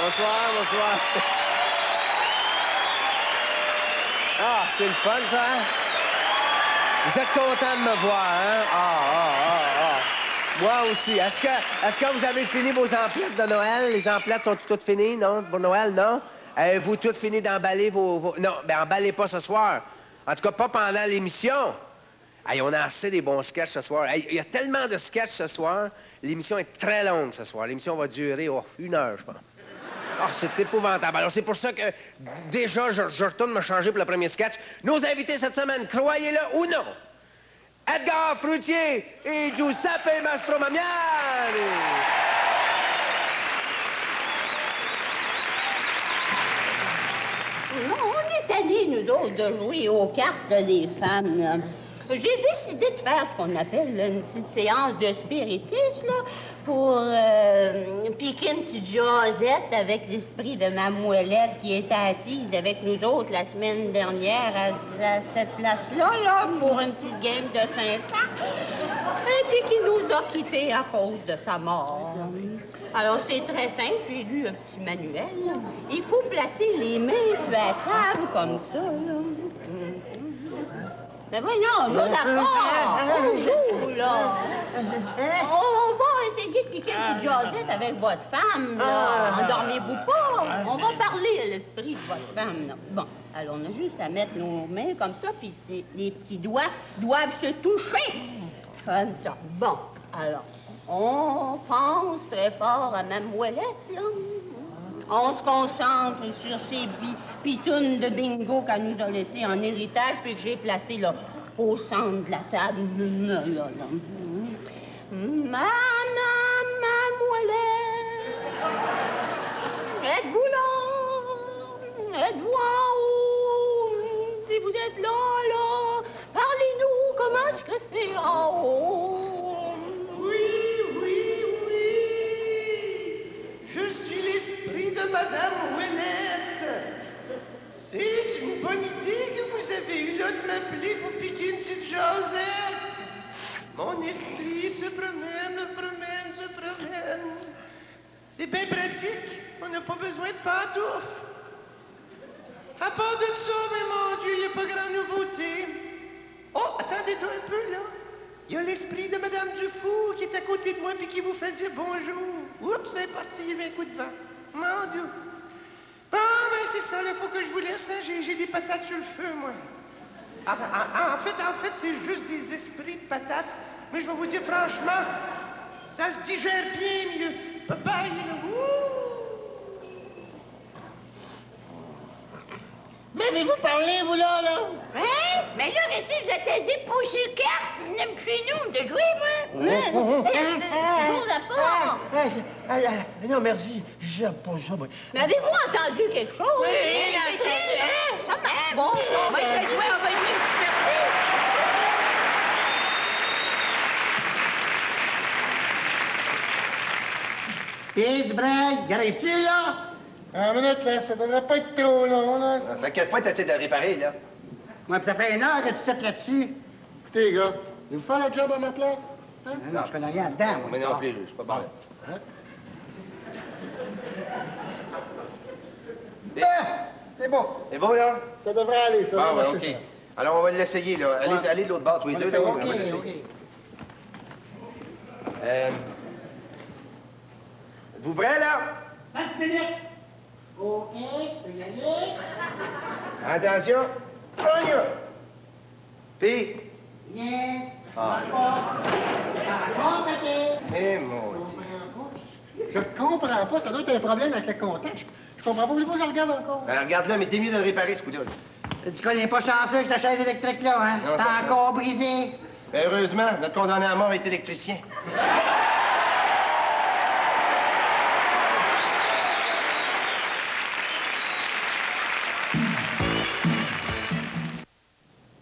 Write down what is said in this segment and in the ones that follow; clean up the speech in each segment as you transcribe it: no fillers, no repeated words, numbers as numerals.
Bonsoir, bonsoir. Ah, c'est le fun, ça, hein? Vous êtes content de me voir, hein? Moi aussi. Est-ce que vous avez fini vos emplettes de Noël? Les emplettes sont toutes finies, non? Pour Noël, non? Avez-vous toutes fini d'emballer vos... Non, ben emballez pas ce soir. En tout cas, pas pendant l'émission. Hey, on a assez des bons sketchs ce soir. Il y a tellement de sketchs ce soir. L'émission est très longue ce soir. L'émission va durer 1 heure, je pense. Ah, c'est épouvantable. Alors, c'est pour ça que, déjà, je retourne me changer pour le premier sketch. Nos invités cette semaine, croyez-le ou non, Edgar Fruitier et Giuseppe Mastromagnani. On est tannés, nous autres, de jouer aux cartes des femmes. J'ai décidé de faire ce qu'on appelle une petite séance de spiritisme, là, pour piquer une petite jasette avec l'esprit de ma moellette qui était assise avec nous autres la semaine dernière à cette place-là, là, pour une petite game de 500, et puis qui nous a quittés à cause de sa mort. Alors, c'est très simple, j'ai lu un petit manuel. Il faut placer les mains sur la table comme ça, là. Mais voyons, Josaphat, on joue, là. On va essayer de piquer une petite jasette avec votre femme, là. Endormez-vous pas. On va parler à l'esprit de votre femme, là. Bon, alors on a juste à mettre nos mains comme ça, puis les petits doigts doivent se toucher. Comme ça. Bon, alors, on pense très fort à ma moellette, là. On se concentre sur ces pitounes de bingo qu'elle nous a laissées en héritage, puis que j'ai placées, là, au centre de la table. Ma moellette, êtes-vous là? Êtes-vous en haut? Si vous êtes là, parlez-nous, comment est-ce que c'est en haut? Madame Ouellette, c'est une bonne idée que vous avez eue là de m'appeler pour piquer une petite jasette. Mon esprit se promène. C'est bien pratique, on n'a pas besoin de pantoufles. À part de ça, mais mon Dieu, il n'y a pas grande nouveauté. Oh, attendez-toi un peu, là. Il y a l'esprit de Madame Dufour qui est à côté de moi puis qui vous fait dire bonjour. Oups, c'est parti, il y a un coup de vent. Mon Dieu. Bon, ben c'est ça, il faut que je vous laisse. Hein? J'ai des patates sur le feu, moi. En fait, c'est juste des esprits de patates. Mais je vais vous dire franchement, ça se digère bien mieux. Bye, M'avez-vous parlé, vous, là? Hein? Mais là, qu'est-ce que vous êtes aidé pour ces cartes? Même chez nous, de jouer, moi? Josaphat! Non, merci. J'aime pas ça, moi. Mais avez-vous entendu quelque chose? Oui, ça marche. Bon, on va essayer de jouer, on va jouer une Pis, du break, arrives-tu, là? Un minute, là, ça devrait pas être trop long, là. Ça fait quelle fois t'essaies de réparer, là? Moi, ça fait 1 heure que tu t'es là-dessus. Écoutez, les gars, vous faire le job à ma place? Hein? Non, je connais rien dedans. Mais non plus, c'est pas bon. Hein? C'est bon. C'est beau, là? Ça devrait aller, ça. Ah, ouais, OK. Alors, on va l'essayer, là. Allez de l'autre bord, tous les deux. Là, OK, on va l'essayer. OK. Vous prêts, là? 5 minutes. OK, tu peux y aller. Attention. On y va. Puis... Bien. Ah. Eh, maudit. Je comprends pas, ça doit être un problème avec le contact. Je comprends pas, voulez-vous que je regarde encore? Ben, regarde-le, mais t'es mieux de le réparer, ce coup-là. Tu connais pas chanceux, cette chaise électrique-là, hein? Non, T'as ça- encore brisé. Ben, heureusement, notre condamné à mort est électricien.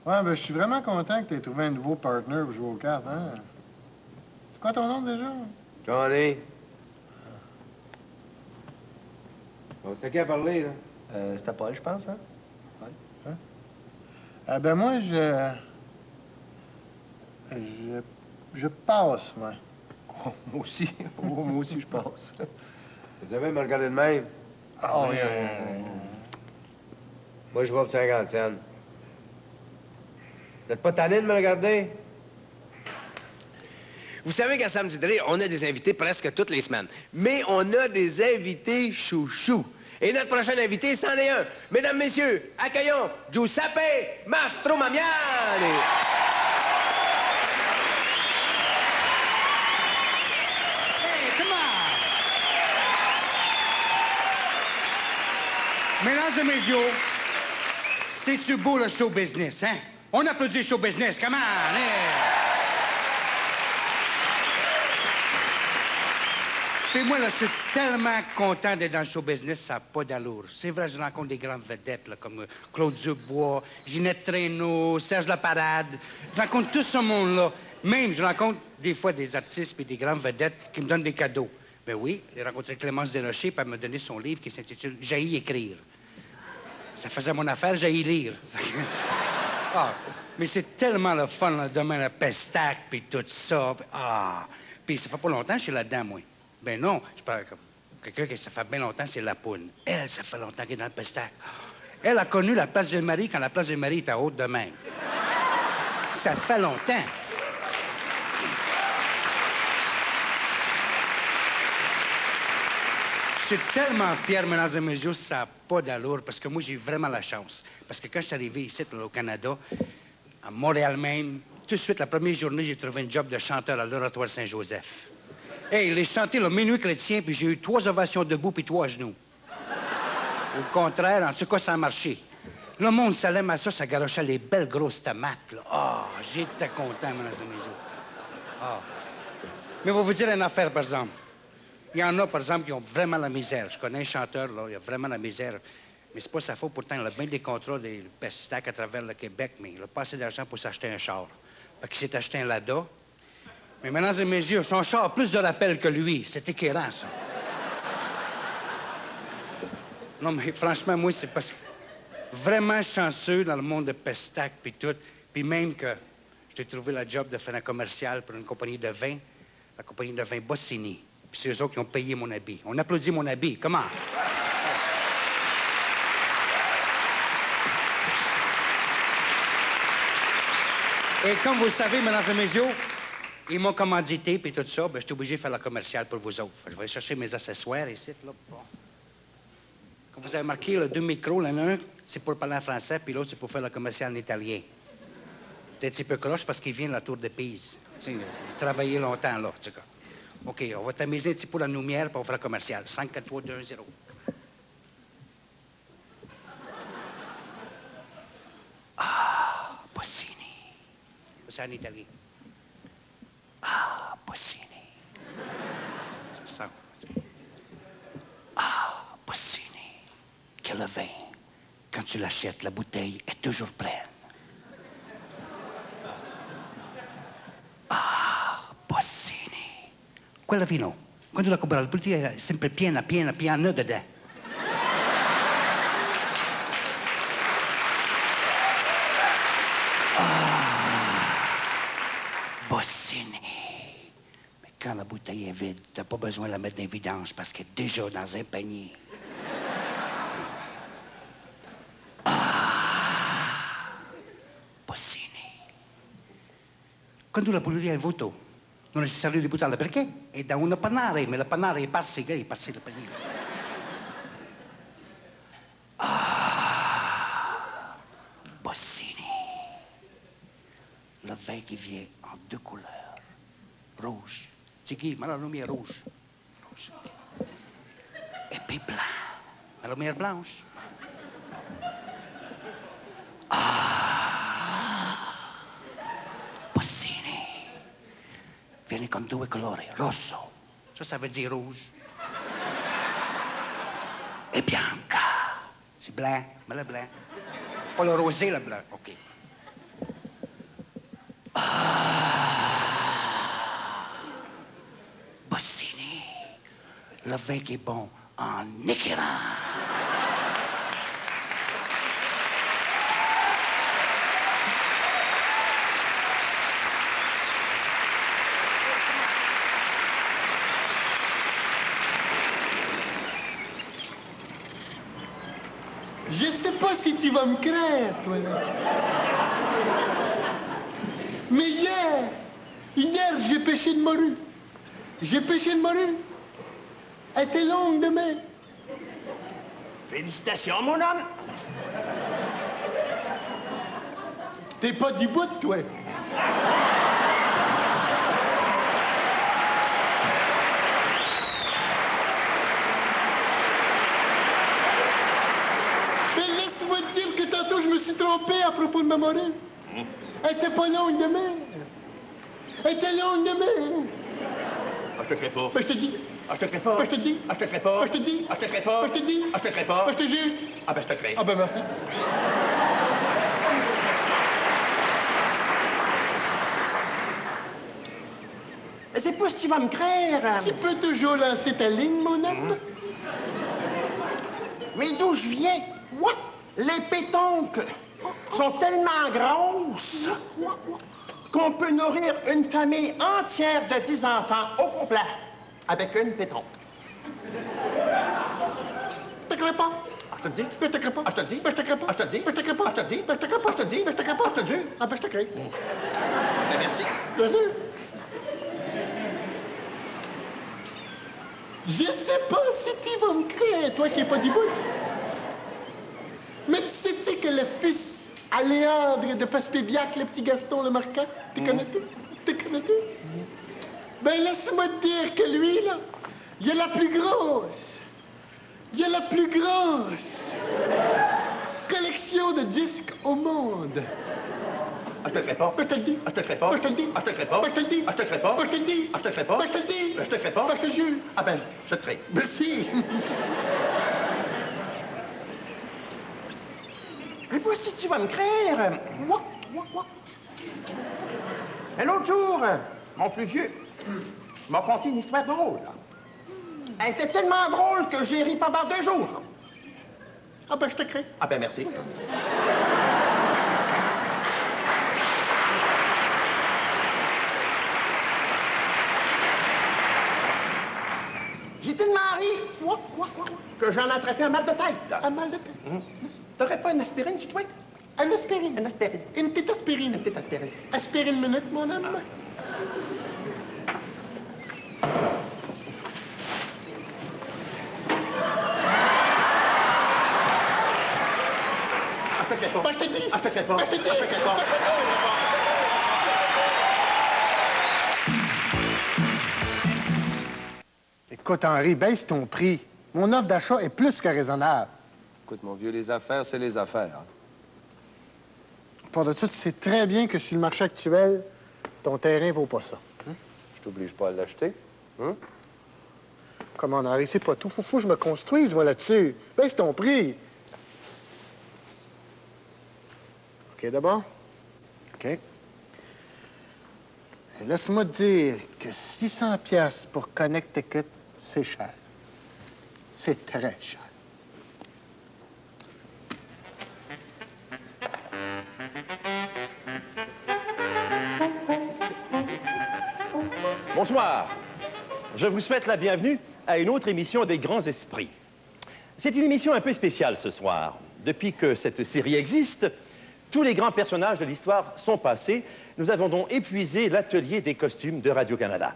Ouais, ben, je suis vraiment content que tu aies trouvé un nouveau partner pour jouer aux cartes, hein? C'est quoi ton nom déjà? Johnny. Bon, c'est qui a parlé, là? C'était Paul, je pense, hein? Hein? Ah, ben, moi, je passe, moi. Oh, moi aussi. Oh, moi aussi, je passe. Vous avez me regarder de même. Oh, moi, je vais pour 50 cents. Vous n'êtes pas tanné de me regarder? Vous savez qu'à Samedi de rire, on a des invités presque toutes les semaines. Mais on a des invités chouchous. Et notre prochain invité, c'en est un. Mesdames, messieurs, accueillons Giuseppe Mastromamiani. Hey, come on! Mesdames et messieurs, c'est-tu beau le show business, hein? On applaudit le show business, come on! Hey. Puis moi, là, je suis tellement content d'être dans le show business, ça n'a pas d'allure. C'est vrai, je rencontre des grandes vedettes, là, comme Claude Dubois, Ginette Traîneau, Serge Laparade. Je rencontre tout ce monde-là. Même, je rencontre des fois des artistes et des grandes vedettes qui me donnent des cadeaux. Ben oui, j'ai rencontré Clémence Desrochers, puis elle m'a donné son livre qui s'intitule « Jaillit écrire ». Ça faisait mon affaire, jaillit lire. Ah, mais c'est tellement le fun, là, demain, le pestac, puis tout ça. Puis ça fait pas longtemps que je suis là-dedans, moi. Ben non, je parle comme quelqu'un qui ça fait bien longtemps, c'est la poune. Elle, ça fait longtemps qu'elle est dans le pestac. Elle a connu la place Ville-Marie quand la place Ville-Marie était haute de même. Ça fait longtemps. Je suis tellement fier, mesdames et messieurs, ça n'a pas d'allure, parce que moi, j'ai vraiment la chance. Parce que quand je suis arrivé ici, là, au Canada, à Montréal même, tout de suite, la première journée, j'ai trouvé un job de chanteur à l'Oratoire Saint-Joseph. Hey, il est chanté le Minuit chrétien, puis j'ai eu 3 ovations debout puis 3 à genoux. Au contraire, en tout cas, ça a marché. Le monde s'allait à ça, ça garochait les belles grosses tomates, là. J'étais content, mesdames et messieurs. Mais je vais vous dire une affaire, par exemple. Il y en a, par exemple, qui ont vraiment la misère. Je connais un chanteur, là, il a vraiment la misère. Mais c'est pas sa faute, pourtant, il a bien des contrats des pestacs à travers le Québec, mais il a pas assez d'argent pour s'acheter un char. Fait qu'il s'est acheté un Lada. Mais mesdames et messieurs, son char a plus de rappel que lui. C'est écœurant, ça. Non, mais franchement, moi, c'est parce que vraiment chanceux dans le monde de pestac puis tout. Puis même que j'ai trouvé la job de faire un commercial pour une compagnie de vin, la compagnie de vin Bossini. Puis c'est eux autres qui ont payé mon habit. On applaudit mon habit. Comment? Et comme vous le savez, mesdames et messieurs, ils m'ont commandité, puis tout ça, ben, j'étais obligé de faire la commerciale pour vous autres. Je vais aller chercher mes accessoires ici, là. Bon. Comme vous avez remarqué, là, 2 micros, l'un, c'est pour parler en français, puis l'autre, c'est pour faire la commerciale en italien. Peut-être un petit peu croche parce qu'il vient de la Tour de Pise. Tu sais, il a travaillé longtemps, là, en tout cas. OK, on va t'amuser un petit peu la lumière, puis on va faire la commerciale. 5, 4, 3, 2, 1, 0. Bossini. C'est en italien. Bossini. C'est ça. Bossini. Quel vin. Quand tu l'achètes, la bouteille est toujours pleine. Bossini. Quel vino. Quando la compra la bottiglia è sempre piena dedè. Bossini. Mais quand la bouteille est vide, t'as pas besoin de la mettre dans les vidanges parce qu'elle est déjà dans un panier. Bossini. Quando la bottiglia è vuota, non è necessario di buttarla perché è da una panare, ma la panare è passi il paniere. Bossini. Le vin qui vient en 2 couleurs. Rouge. C'est qui? Ma la lumière rouge. Rouge. Et puis blanc. Ma lumière blanche. Bossini. Viene con 2 colori. Rosso. Ça veut dire rouge. Et bianca. C'est blanc. Mais le blanc. Pas le rosé, le blanc. OK. Bossini. Le vin qui est bon en écœurant. Je sais pas si tu vas me croire, toi, là. Mais hier, j'ai pêché une morue. J'ai pêché une morue. Elle était longue de main. Félicitations, mon homme. T'es pas du bout, toi. Mais laisse-moi te dire que tantôt, je me suis trompé à propos de ma morue. Elle était pas longue de main. Elle était longue de main. Ah, je te crée pas. Ben, je te dis. Ah, je te crée pas. Ben, je te dis. Ah, je te crée pas. Ben, je te dis. Ah, je te crée pas. Ben, je te dis. Ah, je te crée pas. Ben, je te jure. Ah, ben, je te crée. Ah, ben, merci. Mais c'est pas si tu vas me craindre. Tu peux toujours lancer ta ligne, mon homme? Mais d'où je viens, les pétonques sont tellement grosses qu'on peut nourrir une famille entière de 10 enfants au complet avec une pétonque. Je te crois pas. Ah, je te le dis. Ben, je te crois pas. Ah, je te le dis. Ben, je te crois pas. Ah, je te le dis. Ben, je te crois pas. Ah, je te le dis. Ben, je te crois pas. Ah, je te le dis. Ben, je te crois pas. Ah, je te le jure. Ah, ben, je te crois. Ben, merci. Bien sûr. Je sais pas si tu vas me créer, toi qui es pas du bout. Mais tu sais-tu que le fils à Léandre de Passepébiac, le petit Gaston le Marquand, tu connais tout? Tu connais tout? Ben, laisse-moi te dire que lui, là, il a la plus grosse. Il a la plus grosse collection de disques au monde. Ah, je te le crée pas. Ben, je te le dis. Ah, je te le crée pas. Ben, je te le dis. Ah, je te le crée pas. Ben, je te le dis. Ah, je te le crée pas. Ben, je te le dis. Ah, je te le crée pas. Ben, je te le dis. Ben, je te le crée pas. Ben, je te jure. Ah, ben, je te crée. Merci. Mais moi, si tu vas me craindre, un autre jour, mon plus vieux m'a conté une histoire drôle. Elle était tellement drôle que j'ai ri pendant 2 jours. Ah, ben, je te crée. Ah, ben, merci. J'ai tellement ri que j'en ai attrapé un mal de tête. Un mal de tête. T'aurais pas une aspirine sur toi? Une aspirine. Une aspirine. Une petite aspirine. Une petite aspirine. Aspirine minute, mon homme. Ah, je te crée pas. Ben, je te dis. Ah, je te crée pas. Ben, je te dis. Ah, je te crée pas. Écoute, Henri, baisse ton prix. Mon offre d'achat est plus que raisonnable. Écoute, mon vieux, les affaires, c'est les affaires. Hein. Pour de ça, tu sais très bien que sur le marché actuel, ton terrain vaut pas ça. Je t'oblige pas à l'acheter. Hein? Comment, Henri, c'est pas tout. Faut que je me construise, moi, là-dessus. Baisse ton prix. OK, d'abord? OK. Et laisse-moi te dire que 600 piastres pour Connecticut, c'est cher. C'est très cher. Bonsoir. Je vous souhaite la bienvenue à une autre émission des Grands Esprits. C'est une émission un peu spéciale ce soir. Depuis que cette série existe, tous les grands personnages de l'histoire sont passés. Nous avons donc épuisé l'atelier des costumes de Radio-Canada.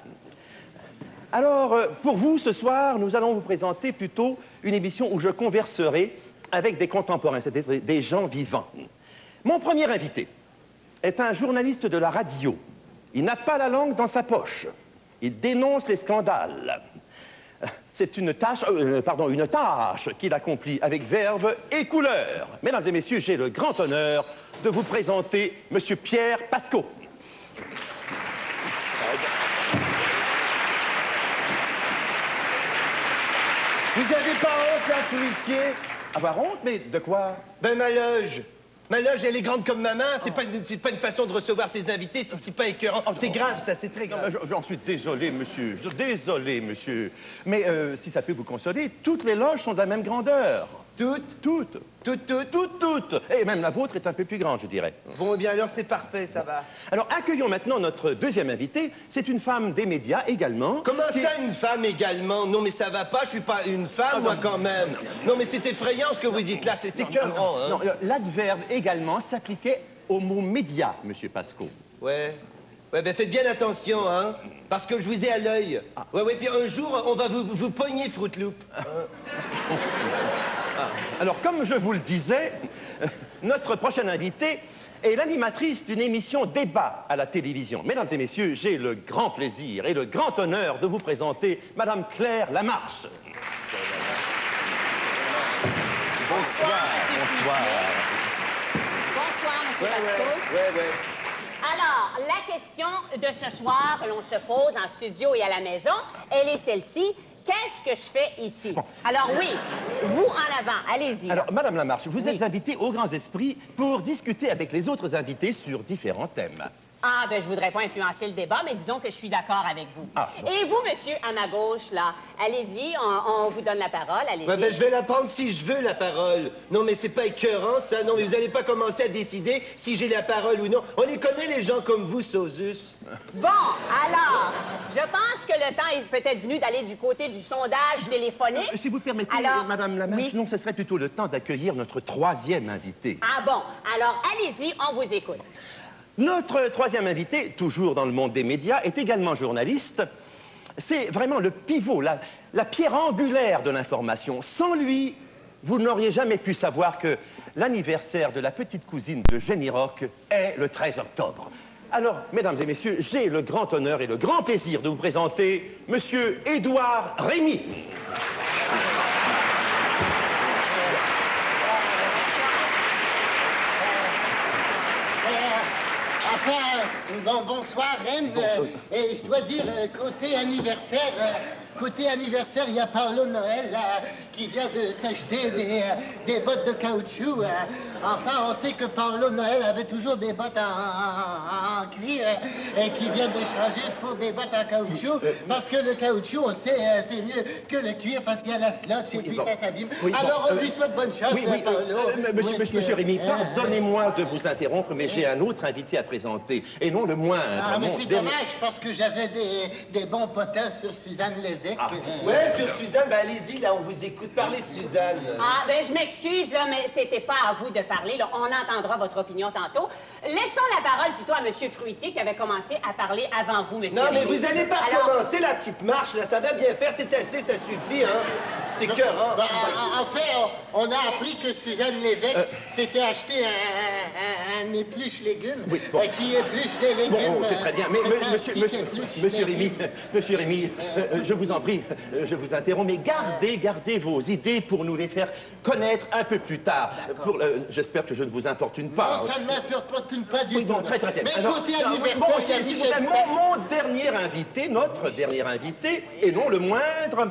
Alors, pour vous, ce soir, nous allons vous présenter plutôt une émission où je converserai avec des contemporains, c'est-à-dire des gens vivants. Mon premier invité est un journaliste de la radio. Il n'a pas la langue dans sa poche. Il dénonce les scandales. C'est une tâche qu'il accomplit avec verve et couleur. Mesdames et messieurs, j'ai le grand honneur de vous présenter M. Pierre Pascot. Vous avez pas honte, là, fruitier? Avoir honte, mais de quoi? Ben, ma loge. Ma loge, elle est grande comme maman. C'est pas une façon de recevoir ses invités. C'est pas écœurant. C'est grave, ça. C'est très grave. J'en suis désolé, monsieur. Désolé, monsieur. Mais si ça peut vous consoler, toutes les loges sont de la même grandeur. Toutes? Toutes. Toutes. Et même la vôtre est un peu plus grande, je dirais. Bon, eh bien alors c'est parfait, ça va. Alors, accueillons maintenant notre deuxième invitée. C'est une femme des médias également. Comment qui ça, une femme également? Non, mais ça va pas, je suis pas une femme, moi, quand même. Non, mais c'est effrayant ce que vous dites là, c'est écœurant, hein. Non, l'adverbe également s'appliquait au mot média, Monsieur Pasco. Ouais. Ouais, ben faites bien attention, hein, parce que je vous ai à l'œil. Ouais, puis un jour, on va vous pogner, Fruit Loop. Alors, comme je vous le disais, notre prochaine invitée est l'animatrice d'une émission débat à la télévision. Mesdames et messieurs, j'ai le grand plaisir et le grand honneur de vous présenter Madame Claire Lamarche. Bonsoir. Bonsoir, M. Pasco. Ouais. Alors, la question de ce soir que l'on se pose en studio et à la maison, elle est celle-ci. Qu'est-ce que je fais ici? Alors oui, vous en avant, allez-y. Alors, Madame Lamarche, vous Oui. êtes invitée aux Grands Esprits pour discuter avec les autres invités sur différents thèmes. Ah, ben je voudrais pas influencer le débat, mais disons que je suis d'accord avec vous. Ah, bon. Et vous, monsieur, à ma gauche, là, allez-y, on vous donne la parole, allez-y. Ouais, ben je vais la prendre si je veux, la parole. Non, mais c'est pas écœurant, ça. Non, mais vous allez pas commencer à décider si j'ai la parole ou non. On les connaît, les gens comme vous, Sosus. Bon, alors, je pense que le temps est peut-être venu d'aller du côté du sondage téléphonique. Si vous permettez, Alors, Madame Lamarche, oui. non, ce serait plutôt le temps d'accueillir notre troisième invité. Ah bon, alors allez-y, on vous écoute. Notre troisième invité, toujours dans le monde des médias, est également journaliste. C'est vraiment le pivot, la pierre angulaire de l'information. Sans lui, vous n'auriez jamais pu savoir que l'anniversaire de la petite cousine de Jenny Rock est le 13 octobre. Alors, mesdames et messieurs, j'ai le grand honneur et le grand plaisir de vous présenter Monsieur Édouard Rémy. Bonsoir, Reine. Et je dois dire, côté anniversaire, il y a Paolo Noël qui vient de s'acheter des bottes de caoutchouc. Enfin, on sait que Paolo Noël avait toujours des bottes en cuir et qui vient de changer pour des bottes en caoutchouc parce que le caoutchouc, on sait, c'est mieux que le cuir parce qu'il y a la slotch et puis ça s'abîme. Oui, Alors, bon, on lui souhaite bonne chance, Paolo. Monsieur Rémy, pardonnez-moi de vous interrompre, mais j'ai un autre invité à présenter, et non le moindre. Ah, mais mon c'est dernier- dommage parce que j'avais des bons potins sur Suzanne Lévesque. Ouais, sur Suzanne, ben allez-y, là, on vous écoute. Parlez de Suzanne. Ah, ben je m'excuse, là, mais c'était pas à vous de parler, là. On entendra votre opinion tantôt. Laissons la parole plutôt à M. Fruitier qui avait commencé à parler avant vous, M. Non, mais Rémy. vous allez pas Alors, recommencer la petite marche, là. Ça va bien faire, c'est assez, ça suffit, hein. C'est écœurant. En fait, on a appris que Suzanne Lévesque s'était acheté un épluche légumes qui épluche des légumes. Bon, c'est très bien, mais monsieur Rémy, je vous en prie, je vous interromps, mais gardez vos idées pour nous les faire connaître un peu plus tard. J'espère que je ne vous importune pas. Non, ça ne m'importune pas du Oui, tout. bon, très bien. Mais Alors, côté bon, anniversaire, il y a s'il vous Michel plaît, Stax. mon dernier invité, notre dernier invité, et non le moindre,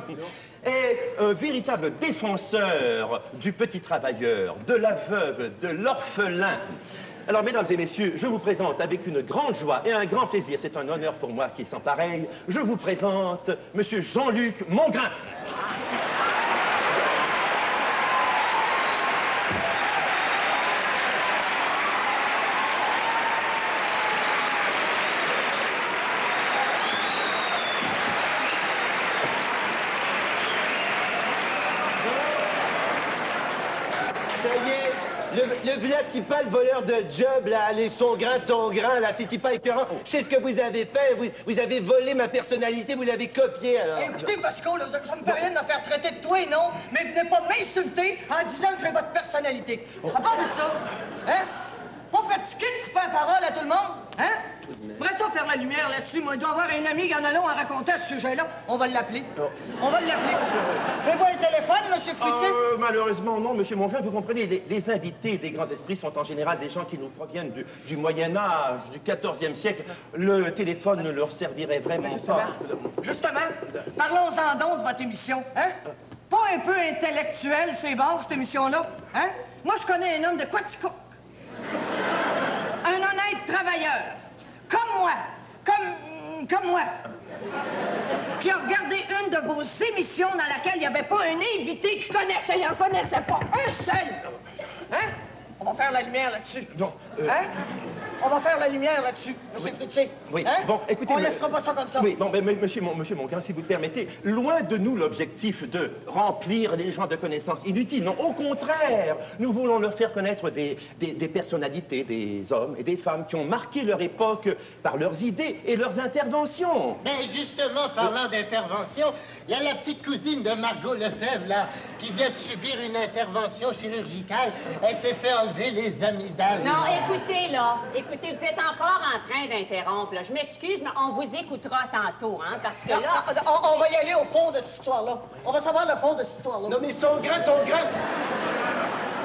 est un véritable défenseur du petit travailleur, de la veuve, de l'orphelin. Alors, mesdames et messieurs, je vous présente avec une grande joie et un grand plaisir, c'est un honneur pour moi qui est sans pareil, je vous présente Monsieur Jean-Luc Mongrain. Ça y est, le vlatipa, le voleur de job, là, les son grain, ton grain, là, c'est pas écœurant. Je sais ce que vous avez fait, vous avez volé ma personnalité, vous l'avez copiée, alors. Écoutez, Pascal, ça me fait rien de me faire traiter de toi, non? Mais venez pas m'insulter en disant que j'ai votre personnalité. À part de ça, hein? Pas fatigué de couper la parole à tout le monde, hein? Après ça, faire la lumière là-dessus. Moi, il doit y avoir un ami qui en a long à raconter à ce sujet-là. On va l'appeler. On va l'appeler. Avez-vous un téléphone, M. Fruitier? Malheureusement, non, Monsieur Mongrain, vous comprenez, les invités des grands esprits sont en général des gens qui nous proviennent du Moyen-Âge, du 14e siècle. Le téléphone ne leur servirait vraiment pas. Justement, parlons-en donc de votre émission, hein? Pas un peu intellectuel, c'est bon, cette émission-là, hein? Moi, je connais un homme de Quatico. Un honnête travailleur. Comme moi. Comme moi. Qui a regardé une de vos émissions dans laquelle il n'y avait pas un invité qui connaissait, il n'en connaissait pas un seul, là. Hein? On va faire la lumière là-dessus. Non, Hein? On va faire la lumière là-dessus, monsieur Fruitier. Oui, Hein? bon, écoutez... On laissera pas ça comme ça. Oui, bon, mais monsieur Mongrain, si vous permettez, loin de nous l'objectif de remplir les gens de connaissances inutiles. Non, au contraire, nous voulons leur faire connaître des personnalités, des hommes et des femmes qui ont marqué leur époque par leurs idées et leurs interventions. Ben justement, parlant d'intervention, il y a la petite cousine de Margot Lefebvre, là, qui vient de subir une intervention chirurgicale. Elle s'est fait enlever les amygdales. Non, écoutez, vous êtes encore en train d'interrompre, là. Je m'excuse, mais on vous écoutera tantôt, hein, parce que là... On va y aller au fond de cette histoire-là. On va savoir le fond de cette histoire-là. Non, mais ton grain.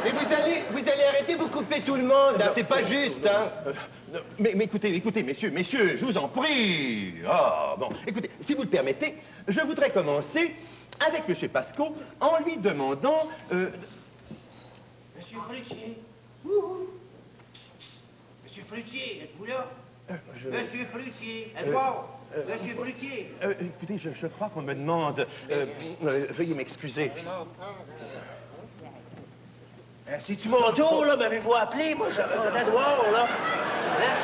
Mais vous allez arrêter, vous coupez tout le monde, hein, c'est pas juste, hein. Mais écoutez, messieurs, je vous en prie. Ah, bon, écoutez, si vous le permettez, je voudrais commencer avec M. Pasco en lui demandant... Monsieur Fruitier. Monsieur Fruitier, êtes-vous là? Monsieur Fruitier, Edouard. Monsieur Fruitier. Écoutez, je crois qu'on me demande... veuillez m'excuser. C'est-tu mon tour, là? M'avez-vous appelé? Moi, j'attendais Edouard, là. Hein?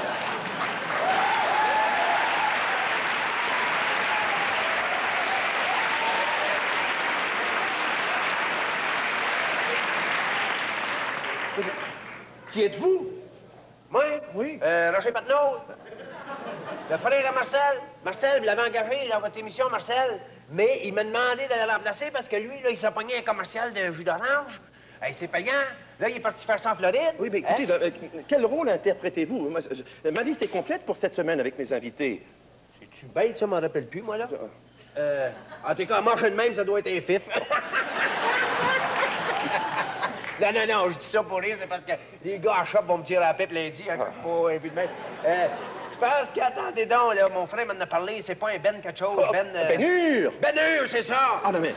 Qui êtes-vous? Moi? Oui. Roger Patnaud. Le frère à Marcel. Marcel, vous l'avez engagé dans votre émission, Marcel. Mais il m'a demandé d'aller le remplacer parce que lui, là, il s'est pogné un commercial de jus d'orange. Hey, c'est payant. Là, il est parti faire ça en Floride. Oui, mais écoutez, quel rôle interprétez-vous? Ma liste est complète pour cette semaine avec mes invités. C'est-tu bête, ça? M'en rappelle plus, moi, là. En tout cas, marcher de même, ça doit être un fif. Non, je dis ça pour rire, c'est parce que les gars à shop vont me tirer à la pipe lundi, hein, pas un but de même. Je pense qu'attendez donc, là, mon frère m'en a parlé, c'est pas un Ben quelque chose, Bénure! Bénure, c'est ça! Ah non, mais...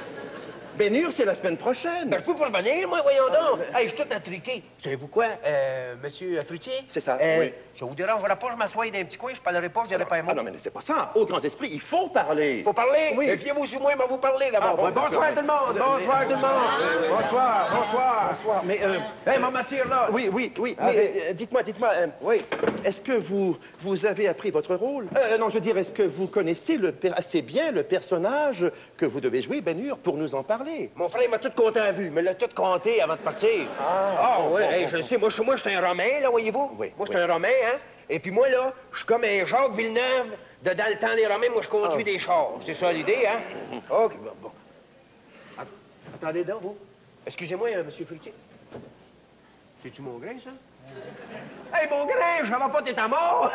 Bénure, c'est la semaine prochaine. Ben, je peux pas revenir, moi, voyons donc. Hey, je suis tout intriqué. Savez-vous quoi, monsieur Fruitier? C'est ça, oui. Ça vous dérangera pas, je m'assois dans un petit coin, je parlerai pas, je dirai pas un mot. Ah non, mais c'est pas ça. Aux grands esprits, il faut parler. Faut parler? Oui. Fiez-vous sur moi, il va vous parler d'abord. Ah, bon, bonsoir tout le monde, bonsoir tout le monde. Bonsoir. Mais, Hey, mon monsieur, là. oui, mais dites-moi, Oui. est-ce que vous avez appris votre rôle? Non, je veux dire, est-ce que vous connaissez assez bien le personnage que vous devez jouer, Bénure, pour nous en parler? Mon frère m'a tout compté à vue, mais l'a tout compté avant de partir. Oui, hey, je sais, moi, je suis un Romain, là, voyez-vous? Oui, Moi, je suis un Romain, hein? Et puis moi, là, je suis comme un Jacques Villeneuve dans le temps des Romains, moi, je conduis des chars. C'est ça l'idée, hein? OK, bon. Attendez donc, vous. Excusez-moi, monsieur Fruitier. C'est-tu mon grain, ça? Hey, mon grain, je savais pas, t'es à mort!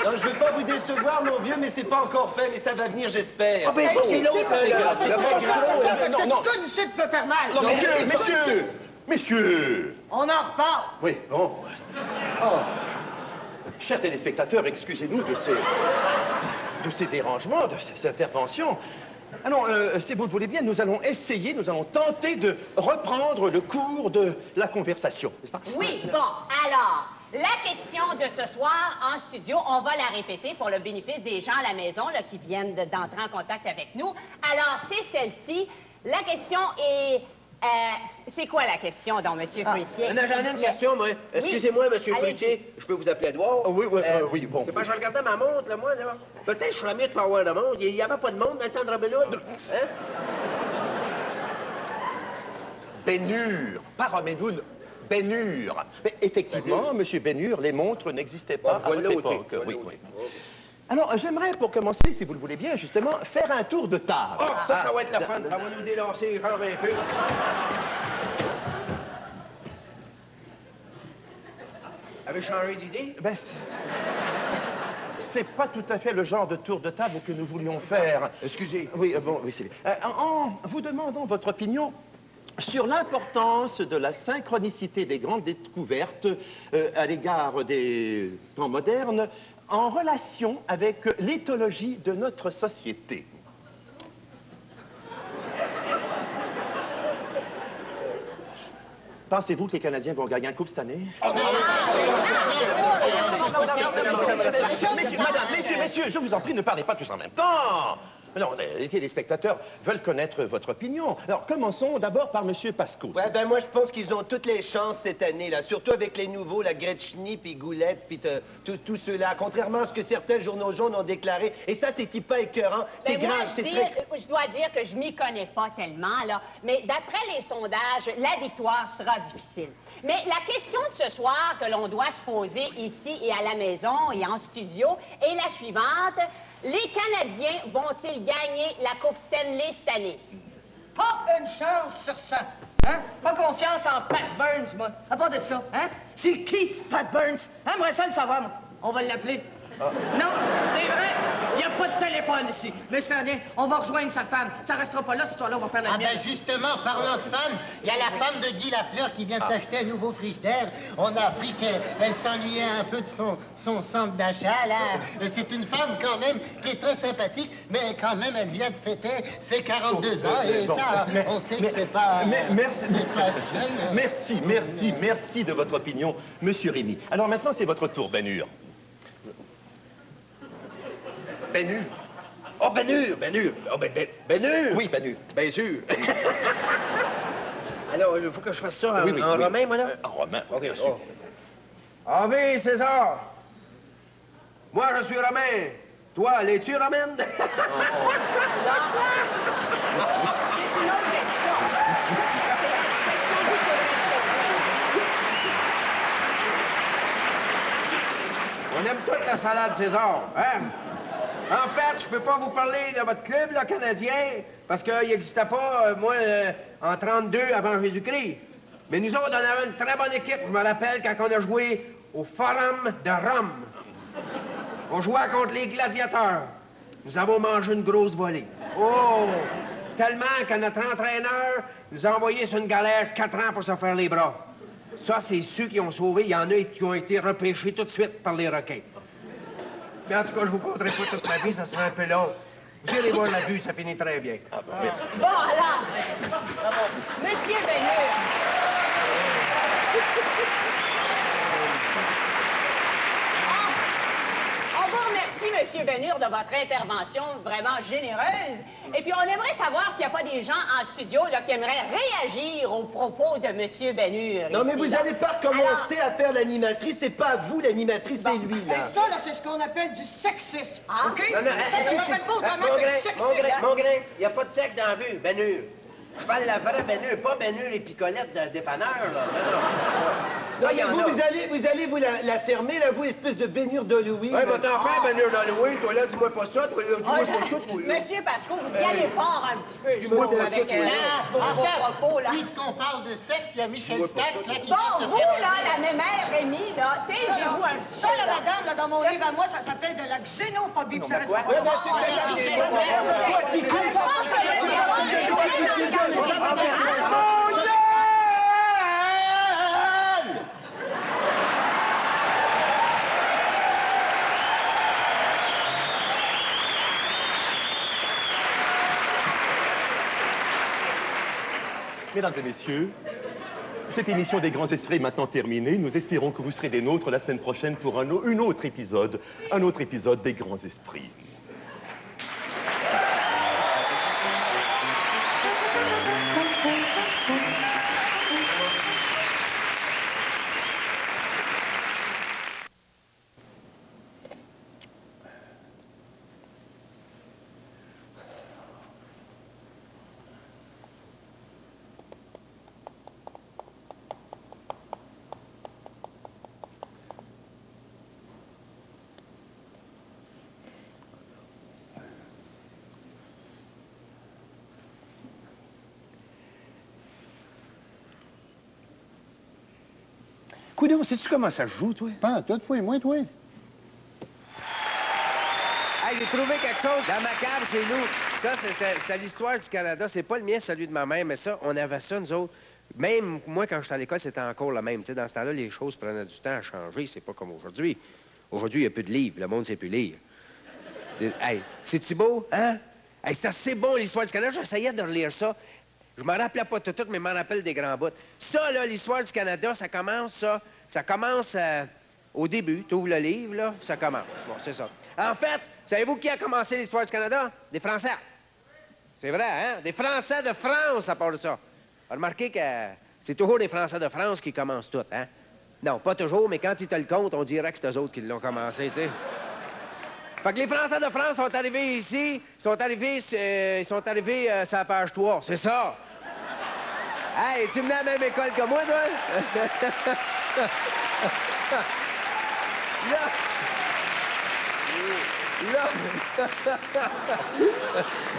Non, je veux pas vous décevoir, mon vieux, mais c'est pas encore fait, mais ça va venir, j'espère. Ah, ben, ça, c'est l'autre, c'est là. grave, c'est très grave. Non. Tout ici peut faire mal. Non, messieurs! On en reparle. Oui, bon. Chers téléspectateurs, excusez-nous de ces dérangements, de ces interventions. Ah non, si vous le voulez bien, nous allons tenter de reprendre le cours de la conversation, n'est-ce pas? Oui, bon, alors, la question de ce soir en studio, on va la répéter pour le bénéfice des gens à la maison là, qui viennent d'entrer en contact avec nous. Alors, c'est celle-ci. La question est... c'est quoi la question, donc, Monsieur Fruitier? Non, j'en ai une question, moi. Excusez-moi, monsieur Fruitier. Je peux vous appeler Edouard? Oui, bon. C'est parce que je regardais ma montre, là, moi, là. Peut-être que je serais mieux de pas avoir de montre. Il n'y avait pas de montre dans le temps de Robin Hood. Hein? Bénure, pas Robin Hood, Bénure. Mais effectivement, monsieur Bénure, les montres n'existaient pas à votre époque. Oui. Alors, j'aimerais, pour commencer, si vous le voulez bien, justement, faire un tour de table. Ça va être la fun. Ça va nous délancer, faire un peu. Avez-vous changé d'idée? Ben, c'est pas tout à fait le genre de tour de table que nous voulions faire. Excusez. Oui, c'est bien. En vous demandant votre opinion sur l'importance de la synchronicité des grandes découvertes à l'égard des temps modernes en relation avec l'éthologie de notre société. Pensez-vous que les Canadiens vont gagner un coupe cette année? Messieurs, je vous en prie, ne parlez pas tous en même temps. Non, les téléspectateurs veulent connaître votre opinion. Alors, commençons d'abord par Monsieur Pasco. Ouais, ben moi, je pense qu'ils ont toutes les chances cette année, là. Surtout avec les nouveaux, la Gretschny, puis Goulette, puis tous ceux-là. Contrairement à ce que certains journaux jaunes ont déclaré. Et ça, c'est pas écœurant. C'est Ben, moi, grave, c'est très... je dois dire que je m'y connais pas tellement, là. Mais d'après les sondages, la victoire sera difficile. Mais la question de ce soir que l'on doit se poser ici et à la maison et en studio est la suivante. Les Canadiens vont-ils gagner la Coupe Stanley cette année? Pas une chance sur ça. Hein? Pas confiance en Pat Burns, moi. À part de ça, hein? C'est qui, Pat Burns? J'aimerais ça le savoir, moi. On va l'appeler. Non, c'est vrai. Il n'y a pas de téléphone ici. Mais Ferdinand, on va rejoindre sa femme. Ça restera pas là, cette histoire-là, on va faire la Ah mienne. ben justement, parlant de femme, il y a la femme de Guy Lafleur qui vient de s'acheter un nouveau frigidaire. On a appris qu'elle s'ennuyait un peu de son centre d'achat, là. C'est une femme, quand même, qui est très sympathique, mais quand même, elle vient de fêter ses 42 ans. Et ça, on sait que c'est pas... Merci. C'est pas jeune. Merci de votre opinion, Monsieur Rémy. Alors maintenant, c'est votre tour, Ben-Hur. Ben-Hur. Oh, Ben-Hur! Oh, Ben-Hur! Oui, Ben-Hur. Bien sûr. Alors, il faut que je fasse ça en, Oui, en romain, moi, là? En romain, OK, bien sûr. Ave César! Moi, je suis romain. Toi, l'es-tu romaine? C'est une autre question. On aime toute la salade César, hein? En fait, je peux pas vous parler de votre club, le Canadien, parce qu'il n'existait pas, en 32 avant Jésus-Christ. Mais nous autres, on avait une très bonne équipe. Je me rappelle quand on a joué au Forum de Rome. On jouait contre les gladiateurs. Nous avons mangé une grosse volée. Oh! Tellement que notre entraîneur nous a envoyés sur une galère 4 ans pour se faire les bras. Ça, c'est ceux qui ont sauvé. Il y en a qui ont été repêchés tout de suite par les requins. Mais en tout cas, je vous conterai pas toute ma vie, ça sera un peu long. Vous irez voir la vue, ça finit très bien. Merci. Bon, alors, Monsieur Ben-Hur. On vous remercie, Monsieur Ben-Hur, de votre intervention vraiment généreuse. Et puis, on aimerait savoir s'il n'y a pas des gens en studio là, qui aimeraient réagir aux propos de Monsieur Ben-Hur. Non, mais vous ici, là. n'allez pas recommencer à faire l'animatrice. C'est pas vous, l'animatrice, c'est lui, Et là. ça, là, c'est ce qu'on appelle du sexisme. Ah. OK? Non, non, Ça s'appelle pas autrement que du sexisme. Mon grain, il n'y a pas de sexe dans la vue, Ben-Hur. Je parle de la vraie Ben-Hur, pas Ben-Hur et picolette de dépanneur, là. Non. Non, Ça, il y mais en vous, a. vous allez la fermer, là, vous, espèce de baignure de Louis. Ouais, mais t'en fais, Ben-Hur d'Halloween, toi là, dis-moi pas ça, toi là, dis-moi Ah, pas ça, toi là. Monsieur Pasco, vous y allez fort un petit peu, je Dis-moi trouve, pas avec ça, toi, là. vos propos, là. Puisqu'on parle de sexe, il y a Michel Dis-moi pas Stax, ça, là, qui Bon, vient de se vous, faire... là, la mémère Rémi, là, taisez-vous un petit Ça, peu, là, là. madame, là, dans mon livre à moi, ça s'appelle de la xénophobie. puis ça reste pas Ouais, ben, Ah, c'est je pense que le numéro est dans le calendrier. Mesdames et messieurs, cette émission des grands esprits est maintenant terminée. Nous espérons que vous serez des nôtres la semaine prochaine pour un autre épisode des grands esprits. Coudon, sais-tu comment ça se joue, toi? Pas tout, fouille-moi, toi. Hey, j'ai trouvé quelque chose dans ma cave chez nous. Ça, c'est l'histoire du Canada. C'est pas le mien, celui de ma mère, mais ça, on avait ça, nous autres. Même moi, quand j'étais à l'école, c'était encore le même. Tu sais, dans ce temps-là, les choses prenaient du temps à changer. C'est pas comme aujourd'hui. Aujourd'hui, il n'y a plus de livres. Le monde ne sait plus lire. Hey, c'est-tu beau, hein? Hey, c'est assez bon, l'histoire du Canada. J'essayais de relire ça. Je me rappelais pas tout, mais je me rappelle des grands bouts. Ça, là, l'histoire du Canada, ça commence Au début, tu ouvres le livre, là, ça commence. Bon, c'est ça. En fait, savez-vous qui a commencé l'histoire du Canada? Des Français. C'est vrai, hein? Des Français de France, à part de ça. Remarquez que c'est toujours les Français de France qui commencent tout, hein? Non, pas toujours, mais quand ils te le comptent, on dirait que c'est eux autres qui l'ont commencé, tu sais. Fait que les Français de France sont arrivés ici, ils sont arrivés sur la page 3, c'est ça. Hey, tu venais à la même école que moi, toi?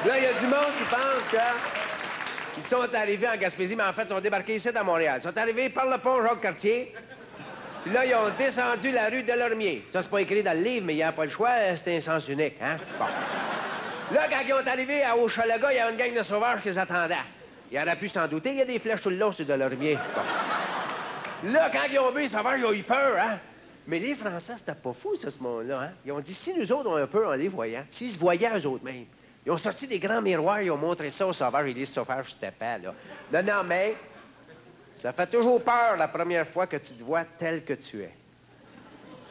Là, il y a du monde qui pense qu'ils sont arrivés en Gaspésie, mais en fait, ils sont débarqués ici à Montréal. Ils sont arrivés par le pont Jacques-Cartier. Puis là, ils ont descendu la rue Delormier. Ça, c'est pas écrit dans le livre, mais il n'y a pas le choix, c'est un sens unique, hein? Bon. Là, quand ils sont arrivés à Hochelaga, il y avait une gang de sauvages qui les attendait. Il aurait pu s'en douter, il y a des flèches tout le long sur Delormier. Bon. Là, quand ils ont vu les sauvages, ils ont eu peur, hein? Mais les Français, c'était pas fou, ça, ce monde-là, hein? Ils ont dit, si nous autres, on a peur en les voyant, s'ils se voyaient eux autres mêmes, ils ont sorti des grands miroirs, ils ont montré ça aux sauvages, et les sauvages se tapaient, là. Non, mais ça fait toujours peur la première fois que tu te vois tel que tu es.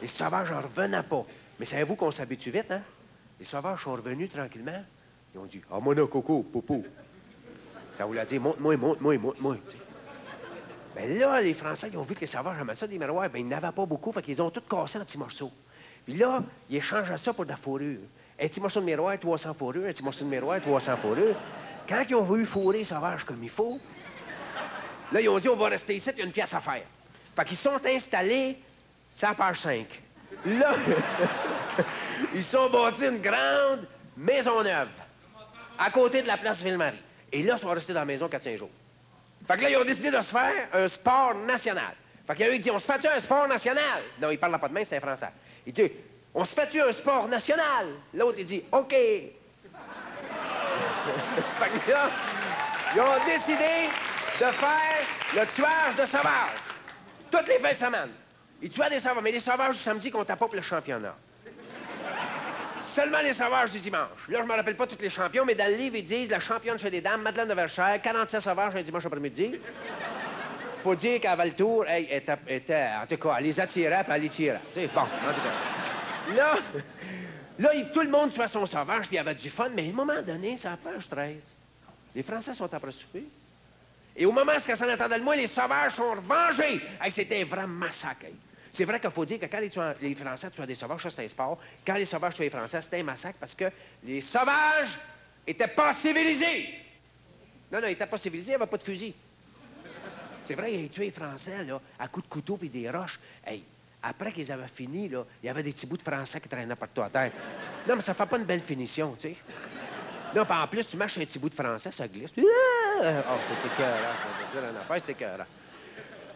Les sauvages n'en revenaient pas. Mais savez-vous qu'on s'habitue vite, hein? Les sauvages sont revenus tranquillement. Ils ont dit, « Ah, mon coco, popo. » Ça voulait dire, « Monte-moi. » Ben là, les Français, ils ont vu que les sauvages aimaient ça, des miroirs. Ben, ils n'avaient pas beaucoup, fait qu'ils ont tout cassé en petits morceaux. Puis là, ils échangent ça pour de la fourrure. Un petit morceau de miroir, 300 fourrures. Un petit morceau de miroir, 300 fourrures. Quand ils ont voulu fourrer les sauvages comme il faut, là, ils ont dit, on va rester ici, il y a une pièce à faire. Fait qu'ils sont installés, c'est à page 5. Là, ils sont bâtis une grande maison neuve, à côté de la place Ville-Marie. Et là, ils sont restés dans la maison 4-5 jours. Fait que là, ils ont décidé de se faire un sport national. Fait qu'il y a eu qui dit, on se fait-tu un sport national? Non, il parle pas de main, c'est un Français. Il dit, on se fait-tu un sport national? L'autre, il dit, OK. Fait que là, ils ont décidé de faire le tuage de sauvages. Toutes les fins de semaine. Ils tuaient des sauvages, mais les sauvages du samedi comptaient pas pour le championnat. Seulement les sauvages du dimanche. Là, je me rappelle pas tous les champions, mais dans le livre, ils disent la championne chez les dames, Madeleine de Verchères, 47 sauvages un dimanche après-midi. Faut dire qu'à Valtour, elle était, en tout cas, elle les attirait puis elle les tirait. Tu sais, bon, en tout cas. Là, tout le monde tuait son sauvage, puis il y avait du fun, mais à un moment donné, c'est à page 13. Les Français sont après souper. Et au moment où ça s'en attendait le moins, les sauvages sont revengés. Hey, c'était un vrai massacre. Hey. C'est vrai qu'il faut dire que quand les Français tuaient des sauvages, ça c'était un sport. Quand les sauvages tuaient les Français, c'était un massacre parce que les sauvages étaient pas civilisés. Non, ils n'étaient pas civilisés, il n'y avait pas de fusil. C'est vrai, ils tuaient les Français là, à coups de couteau et des roches. Hey, après qu'ils avaient fini, là, il y avait des petits bouts de Français qui traînaient partout à terre. Non, mais ça fait pas une belle finition, tu sais. Non, puis en plus, tu marches un petit bout de Français, ça glisse. Oh, c'était écœurant, ça veut dire une affaire, c'était écœurant.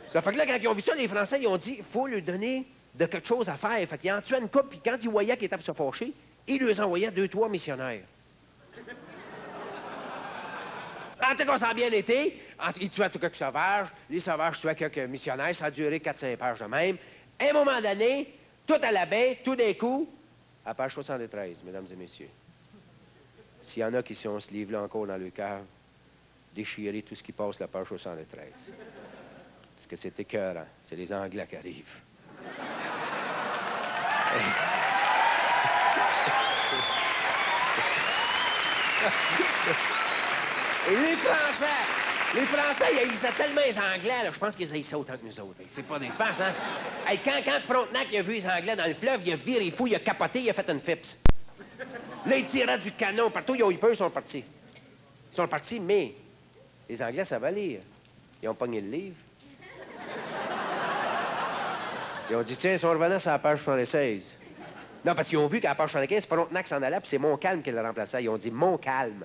Ça fait que là, quand ils ont vu ça, les Français, ils ont dit, il faut lui donner de quelque chose à faire. Fait qu'ils en tuaient une couple, puis quand ils voyaient qu'ils étaient pour se fâcher, ils lui envoyaient 2-3 missionnaires. En tout cas, ça a bien été. Ils tuaient tout quelques sauvages, les sauvages tuaient quelques missionnaires, ça a duré 4-5 pages de même. À un moment donné, tout à la baie, tout d'un coup, à page 73, mesdames et messieurs. S'il y en a qui ont ce livre-là encore dans le cœur, déchirez tout ce qui passe la page 73. Parce que c'est écœurant. C'est les Anglais qui arrivent. Et les Français, ils haïssaient tellement les Anglais, là, je pense qu'ils haïssaient autant que nous autres. C'est pas des farces, hein? Hey, quand Frontenac a vu les Anglais dans le fleuve, il a viré fou, il a capoté, il a fait une fips. Là, ils tiraient du canon partout, ils ont eu peur, ils sont partis. Ils sont partis, mais les Anglais savaient lire. Ils ont pogné le livre. Ils ont dit, tiens, ils sont revenus sur la page 76. Non, parce qu'ils ont vu qu'à la page 75, Frontenac s'en allait, puis c'est Montcalm qui le remplaçait. Ils ont dit, Montcalm.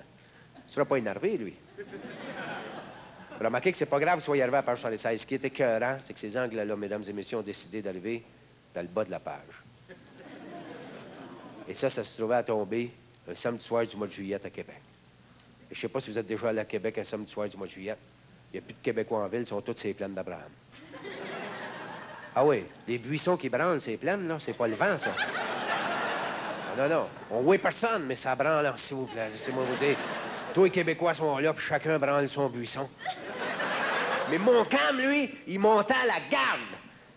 Tu seras pas énervé, lui. Vous remarquez que c'est pas grave qu'il soit arrivé à la page 76. Ce qui est écœurant, c'est que ces Anglais-là, mesdames et messieurs, ont décidé d'arriver dans le bas de la page. Et ça se trouvait à tomber un samedi soir du mois de juillet à Québec. Et je sais pas si vous êtes déjà allé à Québec un samedi soir du mois de juillet. Il n'y a plus de Québécois en ville, ils sont tous sur les plaines d'Abraham. Ah oui, les buissons qui branlent, ces plaines, là, c'est pas le vent, ça. Non. On voit personne, mais ça branle, là, s'il vous plaît. Laissez-moi vous dire. Tous les Québécois sont là, puis chacun branle son buisson. Mais Montcalm, lui, il montait à la garde.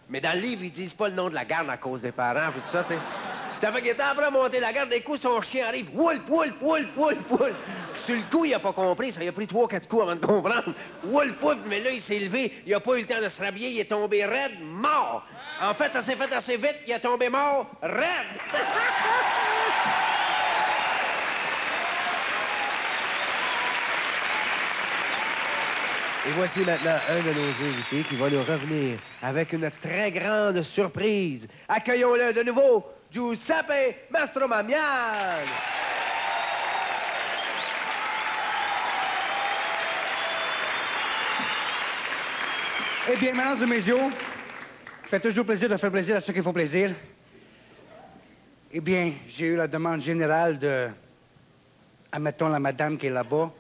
Mais dans le livre, ils disent pas le nom de la garde à cause des parents, puis tout ça, tu sais. Ça fait qu'il était en train de monter la garde, d'un coup, son chien arrive, Wolf, Wolf, Wolf, Wolf, Wolf. Puis sur le coup, il a pas compris, ça lui a pris 3-4 coups avant de comprendre. Wolf, Wolf, mais là, il s'est levé, il a pas eu le temps de se rhabiller, il est tombé raide, mort. En fait, ça s'est fait assez vite, il est tombé mort, raide. Et voici maintenant un de nos invités qui va nous revenir avec une très grande surprise. Accueillons-le de nouveau, Giuseppe Mastromamian. Eh bien, mesdames et messieurs, fait toujours plaisir de faire plaisir à ceux qui font plaisir. Eh bien, j'ai eu la demande générale de, admettons, la madame qui est là-bas,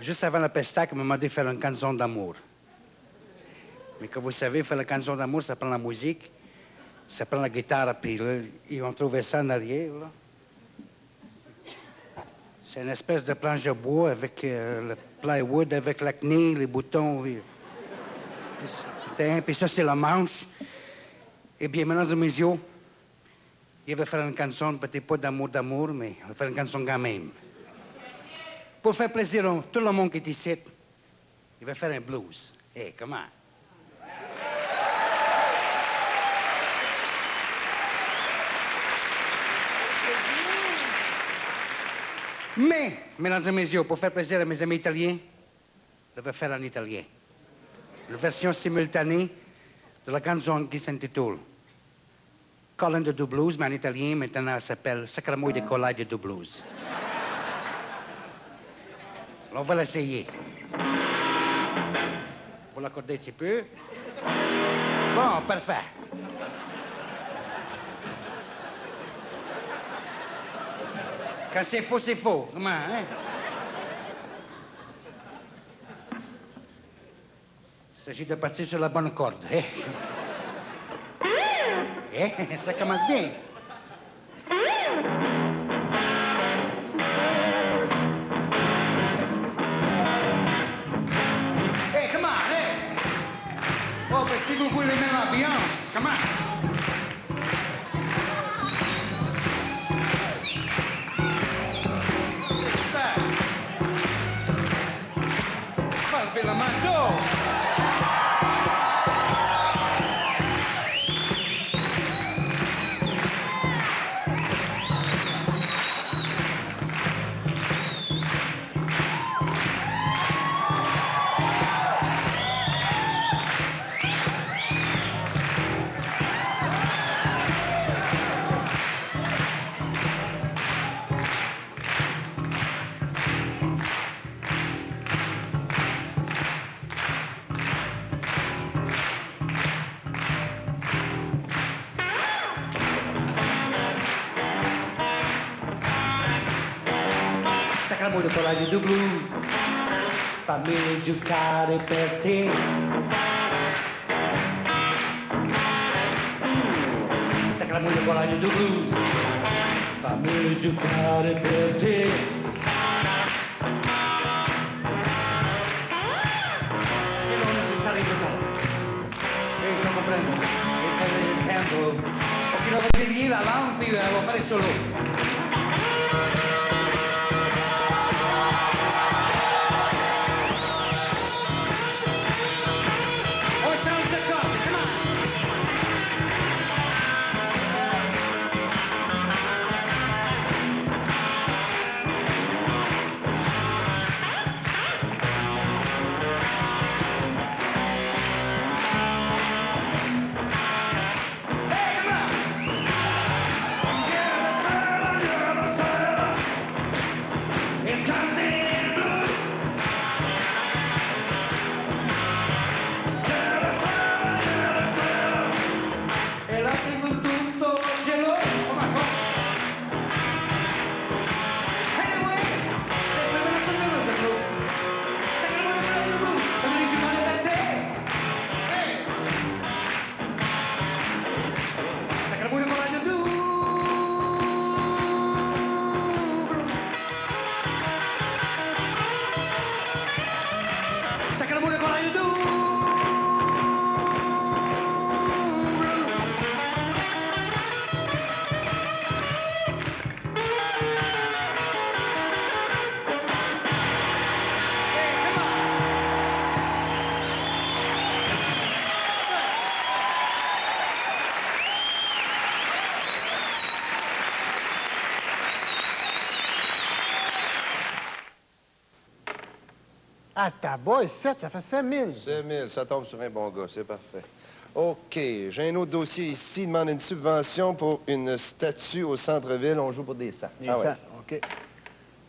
juste avant le pestac, m'a demandé de faire une canson d'amour. Mais comme vous savez, faire la canson d'amour, ça prend la musique, ça prend la guitare, puis là, ils ont trouvé ça en arrière, là. C'est une espèce de planche de bois avec le plywood, avec la chenille, les boutons. Puis ça, c'est la manche. Eh bien, mesdames et messieurs, il va faire une canson, peut-être pas d'amour, mais il va faire une canson quand même. Pour faire plaisir à tout le monde qui est ici, il va faire un blues. Hey, comment? Mais, mesdames et messieurs, pour faire plaisir à mes amis italiens, je vais faire en italien. La version simultanée de la canzone qui s'intitule Colin de Du Blues, mais en italien, maintenant, elle s'appelle Sacramouille de Collage de Du Blues. Alors, on va l'essayer. Vous l'accordez un petit peu? Bon, parfait. Quand c'est faux, c'est faux. Comment, hein? Il s'agit de partir sur la bonne corde. Eh? Eh? Ça commence bien. Hey, come on, hey! Oh, ben si vous voulez mettre l'ambiance, come on! Palpe la mano! Sacramouille de Collage de Blues, famille giocare per te. Sacramouille de Collage de Blues, famille giocare per te. E non necessariamente no. E sto comprendo, e c'è il tempo. Perché lo vedi lì, la lampi, lo fare solo. Hey, come on! Ah, ta boy, 7, ça fait 5 000. 5 000, ça tombe sur un bon gars, c'est parfait. OK, j'ai un autre dossier ici. Il demande une subvention pour une statue au centre-ville. On joue pour des cents. Ah ouais. OK.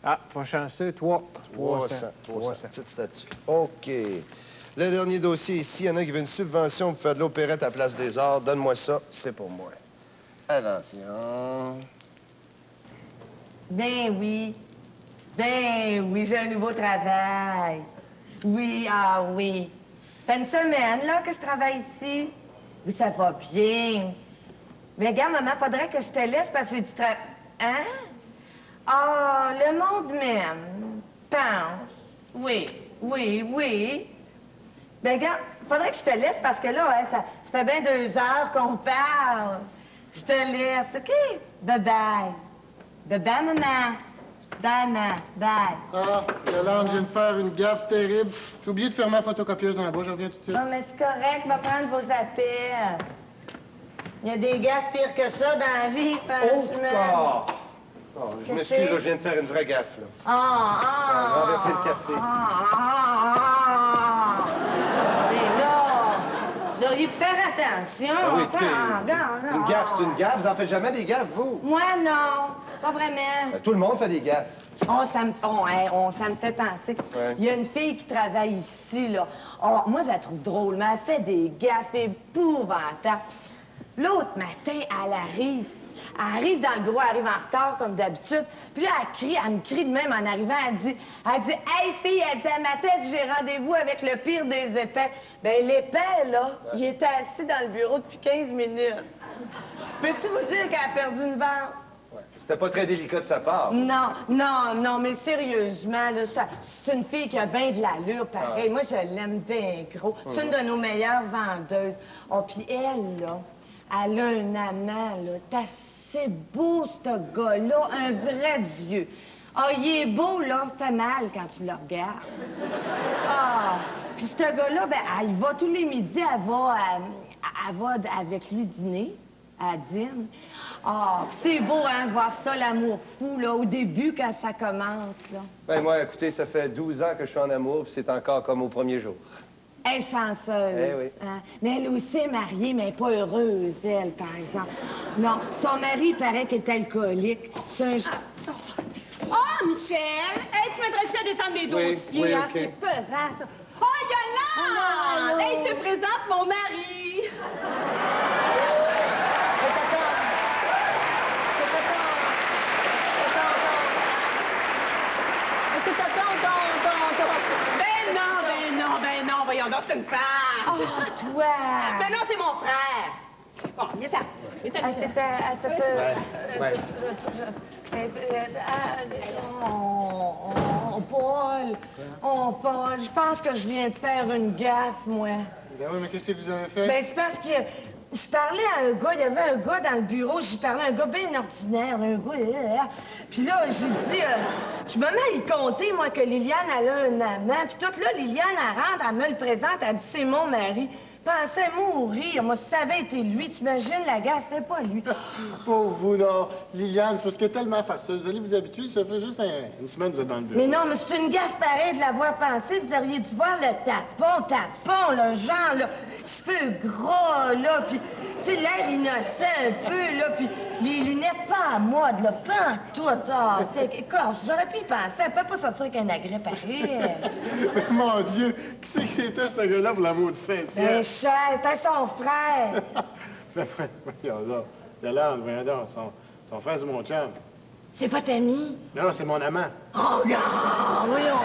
Ah, pas chanceux, 300. 300. Petite statue. OK. Le dernier dossier ici, il y en a qui veut une subvention pour faire de l'opérette à Place des Arts. Donne-moi ça, c'est pour moi. Attention. Ben oui, j'ai un nouveau travail. Oui, ah oui. Ça fait une semaine, là, que je travaille ici. Oui, ça va bien. Mais regarde, maman, faudrait que je te laisse parce que tu travailles... Hein? Ah, le monde m'aime. Pense. Oui. Ben regarde, faudrait que je te laisse parce que là, hein, ça fait bien 2 heures qu'on parle. Je te laisse, OK? Bye-bye. Bye-bye, maman. Bye, maman. Bye. Ah, Yolande, je viens de faire une gaffe terrible. J'ai oublié de fermer la photocopieuse dans la bouche, je reviens tout de suite. Non, mais c'est correct, je vais prendre vos appels. Il y a des gaffes pires que ça dans la vie, franchement. Oh, je m'excuse, là, je viens de faire une vraie gaffe, là. J'ai renversé le café. Mais là, vous auriez pu faire attention. Ah oui, écoutez, Regarde. une gaffe, c'est une gaffe. Vous en faites jamais des gaffes, vous? Moi, non. Pas vraiment. Tout le monde fait des gaffes. Ça me fait penser. Ouais. Il y a une fille qui travaille ici, là. Oh, moi, je la trouve drôle, mais elle fait des gaffes épouvantables. L'autre matin, elle arrive dans le bureau, elle arrive en retard, comme d'habitude. Puis là, elle me crie de même en arrivant. Elle dit, hey, fille, elle dit, à ma tête, j'ai rendez-vous avec le pire des épais. Ben, l'épais, là, il était assis dans le bureau depuis 15 minutes. Peux-tu vous dire qu'elle a perdu une vente? C'était pas très délicat de sa part. Non, mais sérieusement, là, c'est une fille qui a bien de l'allure, pareil. Moi, je l'aime bien gros. C'est une de nos meilleures vendeuses. Oh, puis elle, là, elle a un amant, là. T'as assez beau, ce gars-là, un vrai dieu. Ah, il est beau, là, fait mal quand tu le regardes. Ah, puis ce gars-là, ben, elle y va tous les midis, elle va avec lui dîner, à dîne. Ah, puis c'est beau, hein, voir ça, l'amour fou, là, au début, quand ça commence, là. Ben moi, écoutez, ça fait 12 ans que je suis en amour, puis c'est encore comme au premier jour. Elle est chanceuse. Eh oui. Hein? Mais elle aussi est mariée, mais pas heureuse, elle, par exemple. Non, son mari, il paraît qu'il est alcoolique. C'est un... Oh, Michel! Hey, tu m'intéressais à descendre mes dossiers, hein? OK. C'est peurant, ça. Oh, Yolande! Hey, je te présente mon mari! Ben non, voyons donc, c'est une femme! Oh, toi! Ben non, c'est mon frère! Bon, il est Paul, je pense que je viens de faire une gaffe, moi. Ben oui, mais qu'est-ce que vous avez fait? Ben, c'est parce que je parlais à un gars, il y avait un gars dans le bureau, j'y parlais à un gars bien ordinaire, un gars... Puis là, j'ai dit, je me mets à y compter, moi, que Liliane, elle a un amant. Puis toute là, Liliane, elle rentre, elle me le présente, elle dit, c'est mon mari. Pensais mourir. Moi, si ça avait été lui, tu imagines, la gare, c'était pas lui. Pauvre vous, non. Liliane, c'est parce qu'elle est tellement farceuse. Vous allez vous habituer, ça fait juste une semaine que vous êtes dans le bureau. Mais non, mais c'est une gaffe pareille de l'avoir pensé. Vous auriez dû voir le tapon, le genre, là, cheveux gras, là, puis, tu sais, l'air innocent un peu, là, puis les lunettes pas à mode, là, pas en tout. Ah, écoute, j'aurais pu y penser. Elle peut pas sortir avec un agrès pareil. Mais mon Dieu, qui c'est que c'était ce gars-là pour l'amour du Saint-Ciel? Ben, cher, c'était son frère. Son frère, voyons donc. Yolande, voyons donc, son frère, c'est mon chum. C'est pas ta amie? Non, c'est mon amant. Oh, regarde, voyons.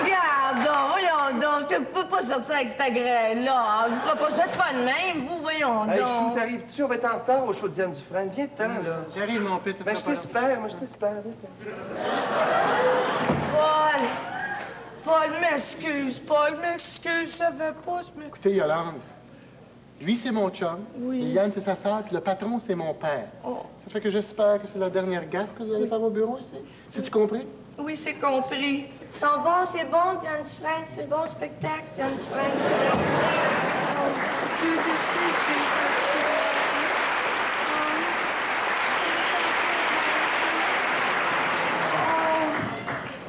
Regarde donc, voyons donc. Je peux pas sortir avec cet agrès-là. Je ferai pas ça de pas de même, vous, voyons Hey, donc. Chou, t'arrives-tu? On va être en retard au show de Diane Dufresne. Viens-t'en, là. J'arrive, mon père, Ben, je t'espère, moi, je t'espère. Viens-t'en. Paul, m'excuse, je savais pas, Écoutez, Yolande, lui, c'est mon chum. Oui. Liliane, c'est sa sœur, puis le patron, c'est mon père. Oh. Ça fait que j'espère que c'est la dernière gaffe que vous allez faire au bureau ici. C'est-tu compris? Oui, c'est compris. Ils sont bons, c'est bon, Diane Dufresne, c'est bon spectacle, Diane Dufresne.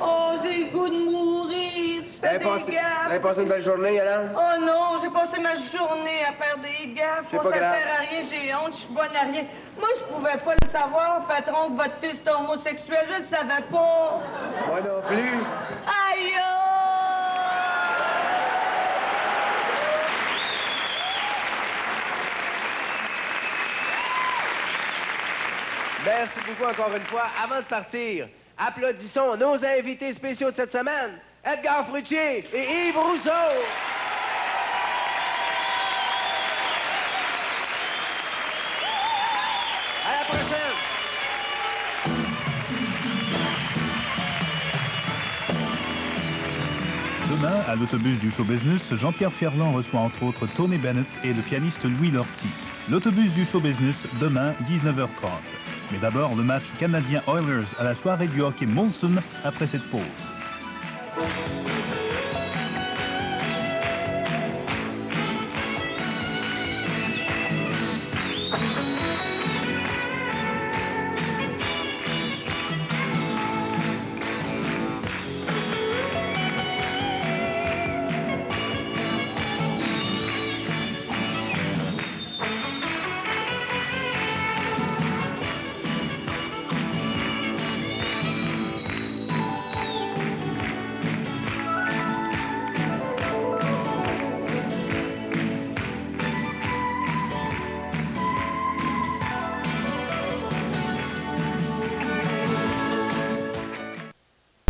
Oh, j'ai le goût de mourir. gaffes. Vous avez passé une belle journée, Yolande? Oh non, j'ai passé ma journée à faire des gaffes. C'est Moi, pas ça grave. sert à rien, j'ai honte, je suis bonne à rien. Moi, je pouvais pas le savoir, patron, que votre fils était homosexuel, je le savais pas. Moi non plus. Aïe! Merci beaucoup encore une fois. Avant de partir, applaudissons nos invités spéciaux de cette semaine, Edgar Fruitier et Yves Rousseau. À la prochaine. Demain, à l'autobus du show business, Jean-Pierre Ferland reçoit entre autres Tony Bennett et le pianiste Louis Lortie. L'autobus du show business, demain, 19h30. Mais d'abord, le match canadien Oilers à la soirée du hockey Molson après cette pause.